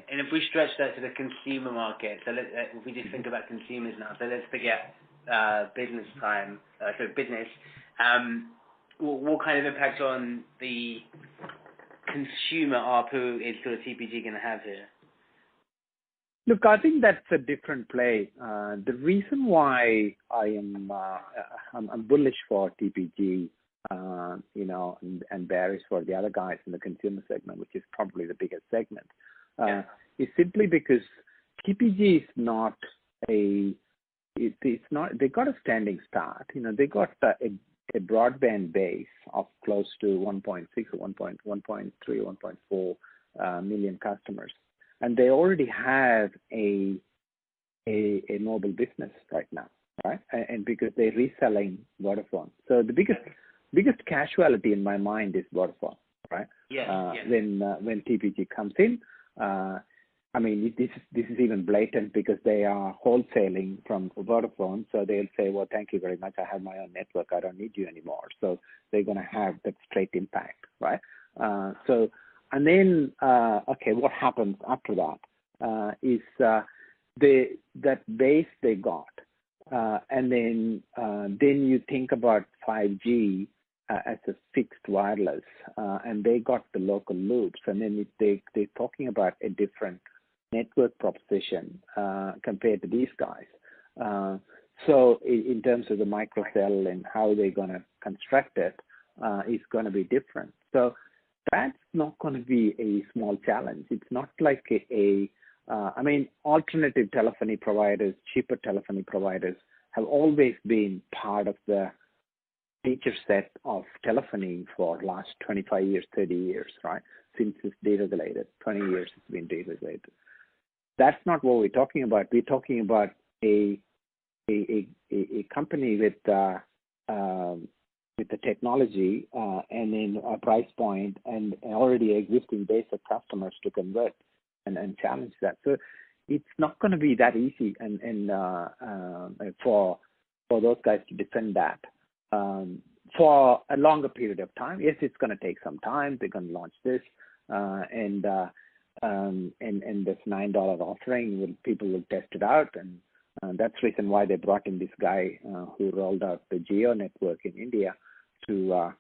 And if we stretch that to the consumer market, so if we just think about consumers now, so let's forget business time, so business, what kind of impact on the consumer ARPU is sort of TPG going to have here? Look, I think that's a different play. The reason why I'm bullish for TPG, and bearish for the other guys in the consumer segment, which is probably the biggest segment, is simply because TPG is not it's not. They got a standing start. They got a broadband base of close to 1.6 or 1.3 or 1.4 million customers, and they already have a mobile business right now, right? And because they're reselling Vodafone, so the biggest casualty in my mind is Vodafone, right? When TPG comes in, I mean, this is even blatant because they are wholesaling from Vodafone, so they'll say, well, thank you very much, I have my own network, I don't need you anymore. So they're going to have that straight impact, right? And then, what happens after that is that base they got, and then you think about 5G as a fixed wireless, and they got the local loops, and then they're talking about a different network proposition compared to these guys. So in terms of the microcell and how they're going to construct it, is going to be different. So that's not going to be a small challenge. It's not like alternative telephony providers, cheaper telephony providers have always been part of the feature set of telephony for the last 25 years, 30 years, right? Since it's deregulated, 20 years it's been deregulated. That's not what we're talking about. We're talking about a company with the technology and in a price point and already existing base of customers to convert and challenge that. So it's not going to be that easy and for those guys to defend that for a longer period of time. Yes, it's going to take some time. They're going to launch this and this $9 offering, people will test it out, and that's the reason why they brought in this guy who rolled out the Geo network in India to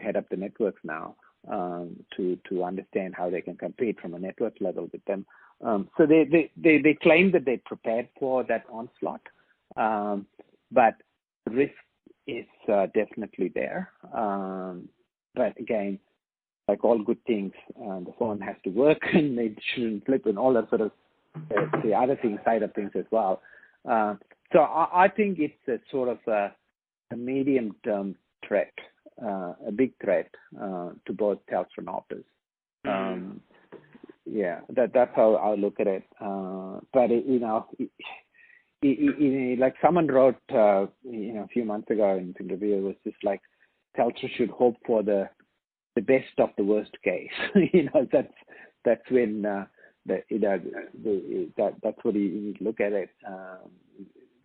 head up the networks now, to understand how they can compete from a network level with them. So they claim that they prepared for that onslaught, but risk is definitely there. But again, like all good things, the phone has to work and it shouldn't flip and all that sort of the other side of things as well. So I think it's a sort of a medium-term threat, a big threat to both Telstra and Optus. That's how I look at it. But like someone wrote, a few months ago in the review, it was just like Telstra should hope for the best of the worst case. That's when that's what you need to look at it.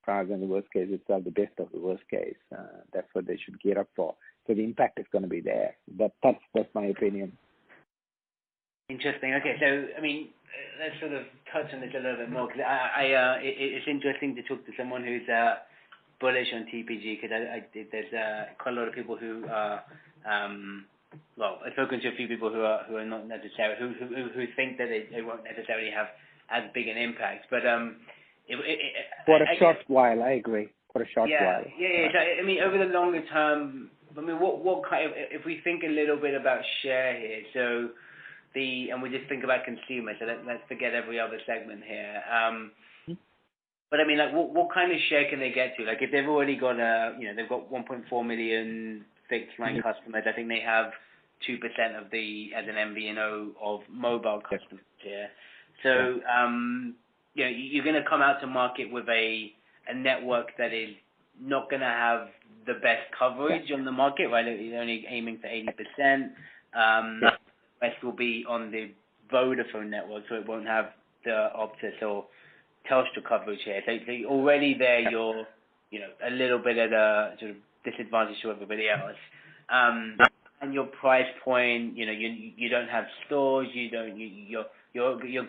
Rather than the worst case, it's the best of the worst case. That's what they should gear up for. So the impact is going to be there. That's my opinion. Interesting. Okay, so I mean, let's sort of touch on this a little bit more because it's interesting to talk to someone who's bullish on TPG because there's quite a lot of people who are. I've spoken to a few people who are not necessarily who think that they won't necessarily have as big an impact, but for a short while, I agree. For a short while. Yeah. So, I mean, over the longer term, I mean, what kind of, if we think a little bit about share here, so and we just think about consumer, so let's forget every other segment here. But I mean, like, what kind of share can they get to? Like, if they've already got they've got 1.4 million fixed line customers. I think they have 2% as an MVNO of mobile customers here. So, you're going to come out to market with a network that is not going to have the best coverage on the market, right? You're only aiming for 80%. Rest will be on the Vodafone network, so it won't have the Optus or Telstra coverage here. So already there, you're a little bit at a sort of disadvantage to everybody else. And your price point, you don't have stores, your You're